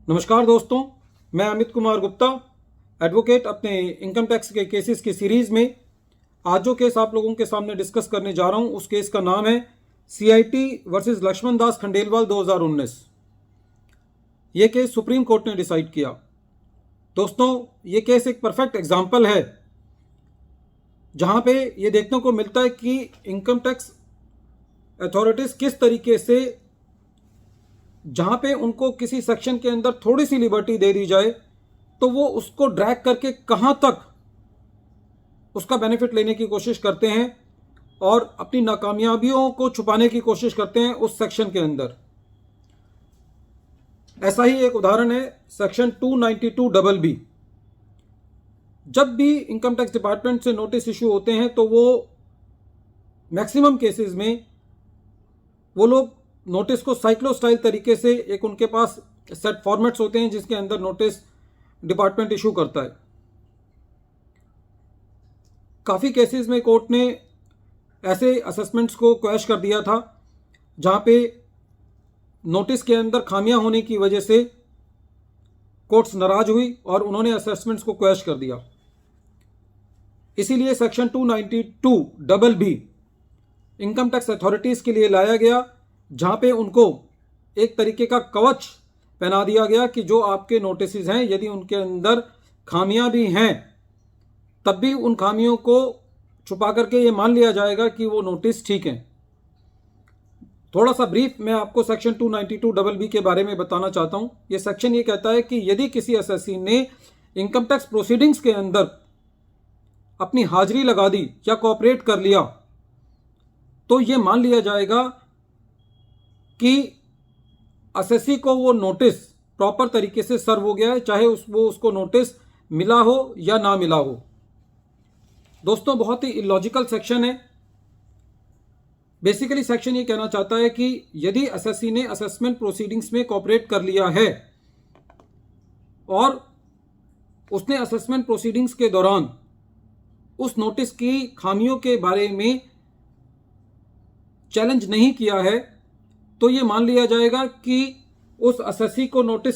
नमस्कार दोस्तों, मैं अमित कुमार गुप्ता, एडवोकेट, अपने इनकम टैक्स के केसेस की सीरीज़ में आज जो केस आप लोगों के सामने डिस्कस करने जा रहा हूं, उस केस का नाम है CIT वर्सेस लक्ष्मण दास खंडेलवाल 2019। ये केस सुप्रीम कोर्ट ने डिसाइड किया। दोस्तों, ये केस एक परफेक्ट एग्जाम्पल है जहां पे ये देखने को मिलता है कि इनकम टैक्स अथॉरिटीज़ किस तरीके से, जहां पे उनको किसी सेक्शन के अंदर थोड़ी सी लिबर्टी दे दी जाए तो वो उसको ड्रैग करके कहां तक उसका बेनिफिट लेने की कोशिश करते हैं और अपनी नाकामयाबियों को छुपाने की कोशिश करते हैं उस सेक्शन के अंदर। ऐसा ही एक उदाहरण है सेक्शन 292BB। जब भी इनकम टैक्स डिपार्टमेंट से नोटिस इशू होते हैं तो वो मैक्सिमम केसेस में वो लोग नोटिस को साइक्लो स्टाइल तरीके से, एक उनके पास सेट फॉर्मेट्स होते हैं जिसके अंदर नोटिस डिपार्टमेंट इशू करता है। काफ़ी केसेस में कोर्ट ने ऐसे असेसमेंट्स को क्वैश कर दिया था जहां पे नोटिस के अंदर खामियां होने की वजह से कोर्ट्स नाराज हुई और उन्होंने असेसमेंट्स को क्वैश कर दिया। इसीलिए section 292BB income tax authorities के लिए लाया गया, जहां पे उनको एक तरीके का कवच पहना दिया गया कि जो आपके नोटिसेस हैं, यदि उनके अंदर खामियां भी हैं तब भी उन खामियों को छुपा करके ये मान लिया जाएगा कि वो नोटिस ठीक हैं। थोड़ा सा ब्रीफ मैं आपको सेक्शन 292BB के बारे में बताना चाहता हूं। ये सेक्शन ये कहता है कि यदि किसी असेसी ने इनकम टैक्स प्रोसीडिंग्स के अंदर अपनी हाजिरी लगा दी या कोऑपरेट कर लिया तो ये मान लिया जाएगा कि असेसी को वो नोटिस प्रॉपर तरीके से सर्व हो गया है, चाहे वो उसको नोटिस मिला हो या ना मिला हो। दोस्तों, बहुत ही इलॉजिकल सेक्शन है। बेसिकली सेक्शन ये कहना चाहता है कि यदि असेसी ने असेसमेंट प्रोसीडिंग्स में कोऑपरेट कर लिया है और उसने असेसमेंट प्रोसीडिंग्स के दौरान उस नोटिस की खामियों के बारे में चैलेंज नहीं किया है, तो ये मान लिया जाएगा कि उस असेसी को नोटिस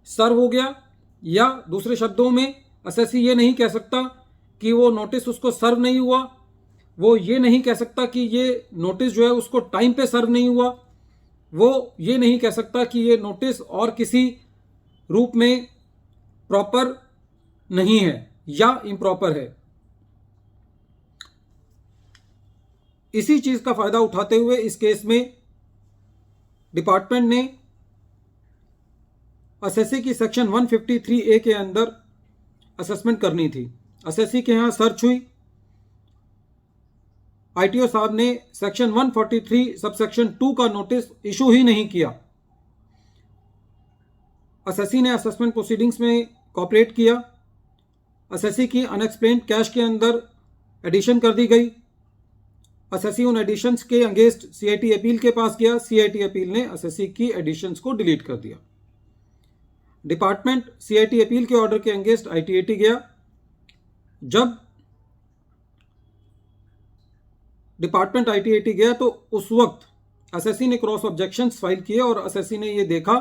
सर्व हो गया। या दूसरे शब्दों में, असेसी ये नहीं कह सकता कि वो नोटिस उसको सर्व नहीं हुआ, वो ये नहीं कह सकता कि ये नोटिस जो है उसको टाइम पे सर्व नहीं हुआ, वो ये नहीं कह सकता कि ये नोटिस और किसी रूप में प्रॉपर नहीं है या इम्प्रॉपर है। इसी चीज का फायदा उठाते हुए इस केस में डिपार्टमेंट ने असेसी की सेक्शन 153A के अंदर असेसमेंट करनी थी। असेसी के यहां सर्च हुई, ITO साहब ने सेक्शन 143 सबसेक्शन 2 का नोटिस इशू ही नहीं किया। असेसी ने असेसमेंट प्रोसीडिंग्स में कोऑपरेट किया। असेसी की अनएक्सप्लेन्ड कैश के अंदर एडिशन कर दी गई। असेसी उन एडिशंस के अगेंस्ट CIT अपील के पास गया। CIT अपील ने असेसी की एडिशंस को डिलीट कर दिया। डिपार्टमेंट CIT अपील के ऑर्डर के अगेंस्ट ITAT गया। जब डिपार्टमेंट ITAT गया तो उस वक्त असेसी ने क्रॉस ऑब्जेक्शंस फाइल किए और असेसी ने यह देखा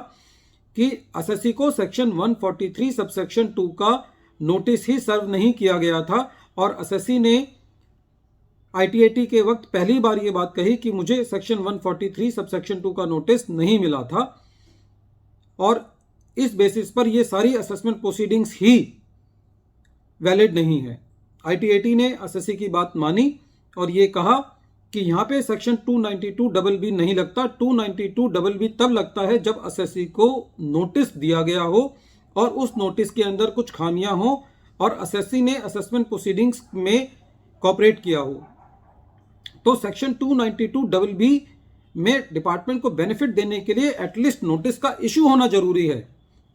कि असेसी को सेक्शन 143 सबसेक्शन 2 का नोटिस ही सर्व नहीं किया गया था और असेसी ने ITAT के वक्त पहली बार ये बात कही कि मुझे सेक्शन 143 सबसेक्शन 2 का नोटिस नहीं मिला था और इस बेसिस पर ये सारी असेसमेंट प्रोसीडिंग्स ही वैलिड नहीं है। ITAT ने असेसी की बात मानी और ये कहा कि यहाँ पे सेक्शन 292BB नहीं लगता। 292BB तब लगता है जब असेसी को नोटिस दिया गया हो और उस नोटिस के अंदर कुछ खामियां हो और असेसी ने असेसमेंट प्रोसीडिंग्स में कोऑपरेट किया हो। तो सेक्शन 292BB में डिपार्टमेंट को बेनिफिट देने के लिए एटलीस्ट नोटिस का इशू होना जरूरी है।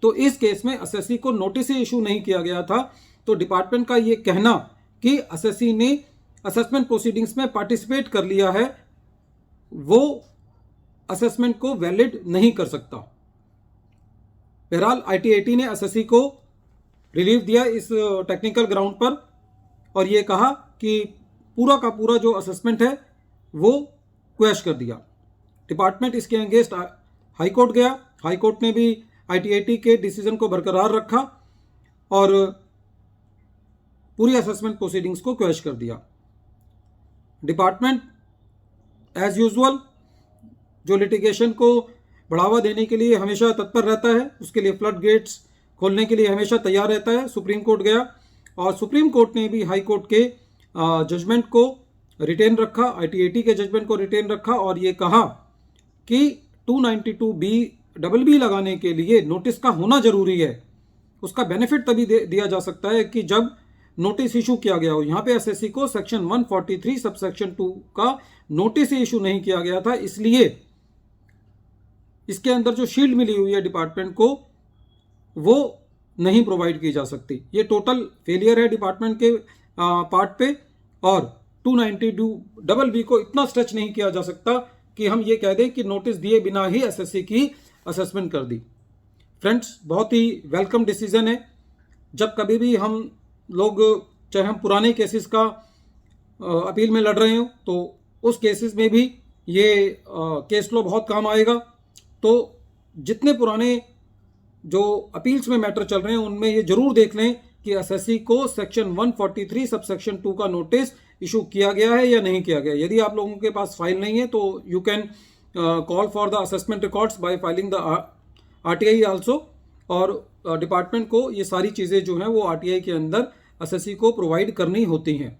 तो इस केस में असेसी को नोटिस ही इशू नहीं किया गया था, तो डिपार्टमेंट का ये कहना कि असेसी ने असेसमेंट प्रोसीडिंग्स में पार्टिसिपेट कर लिया है, वो असेसमेंट को वैलिड नहीं कर सकता। बहरहाल ITAT ने असेसी को रिलीफ दिया इस टेक्निकल ग्राउंड पर और ये कहा कि पूरा का पूरा जो असेसमेंट है वो क्वैश कर दिया। डिपार्टमेंट इसके अगेंस्ट हाई कोर्ट गया। हाई कोर्ट ने भी ITAT के डिसीजन को बरकरार रखा और पूरी असेसमेंट प्रोसीडिंग्स को क्वैश कर दिया। डिपार्टमेंट एज यूजुअल जो लिटिगेशन को बढ़ावा देने के लिए हमेशा तत्पर रहता है, उसके लिए फ्लड गेट्स खोलने के लिए हमेशा तैयार रहता है। सुप्रीम कोर्ट गया और सुप्रीम कोर्ट ने भी हाई कोर्ट के जजमेंट को रिटेन रखा, ITAT के जजमेंट को रिटेन रखा और ये कहा कि 292B लगाने के लिए नोटिस का होना जरूरी है। उसका बेनिफिट तभी दिया जा सकता है कि जब नोटिस इशू किया गया हो। यहाँ पे एसएससी को सेक्शन 143 सबसेक्शन 2 का नोटिस इशू नहीं किया गया था, इसलिए इसके अंदर जो शील्ड मिली हुई है डिपार्टमेंट को वो नहीं प्रोवाइड की जा सकती। ये टोटल फेलियर है डिपार्टमेंट के पार्ट पे और 292BB को इतना स्ट्रेच नहीं किया जा सकता कि हम ये कह दें कि नोटिस दिए बिना ही एसएससी की असेसमेंट कर दी। फ्रेंड्स, बहुत ही वेलकम डिसीजन है। जब कभी भी हम लोग, चाहे हम पुराने केसेस का अपील में लड़ रहे हो, तो उस केसेस में भी ये केस लॉ बहुत काम आएगा। तो जितने पुराने जो अपील्स में मैटर चल रहे हैं उनमें ये जरूर देख लें कि एसएससी को सेक्शन 143 सबसेक्शन 2 का नोटिस इशू किया गया है या नहीं किया गया। यदि आप लोगों के पास फाइल नहीं है तो you can call for the assessment records by filing the RTI also, और डिपार्टमेंट को ये सारी चीज़ें जो हैं वो RTI के अंदर एसएससी को प्रोवाइड करनी होती हैं।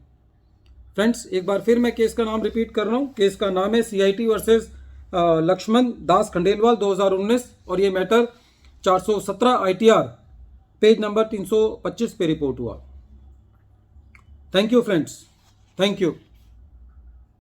फ्रेंड्स, एक बार फिर मैं केस का नाम रिपीट कर रहा हूँ। केस का नाम है CIT वर्सेस लक्ष्मण दास खंडेलवाल 2019 और ये मैटर 417 ITR पेज नंबर 325 पे रिपोर्ट हुआ। Thank you friends, thank you.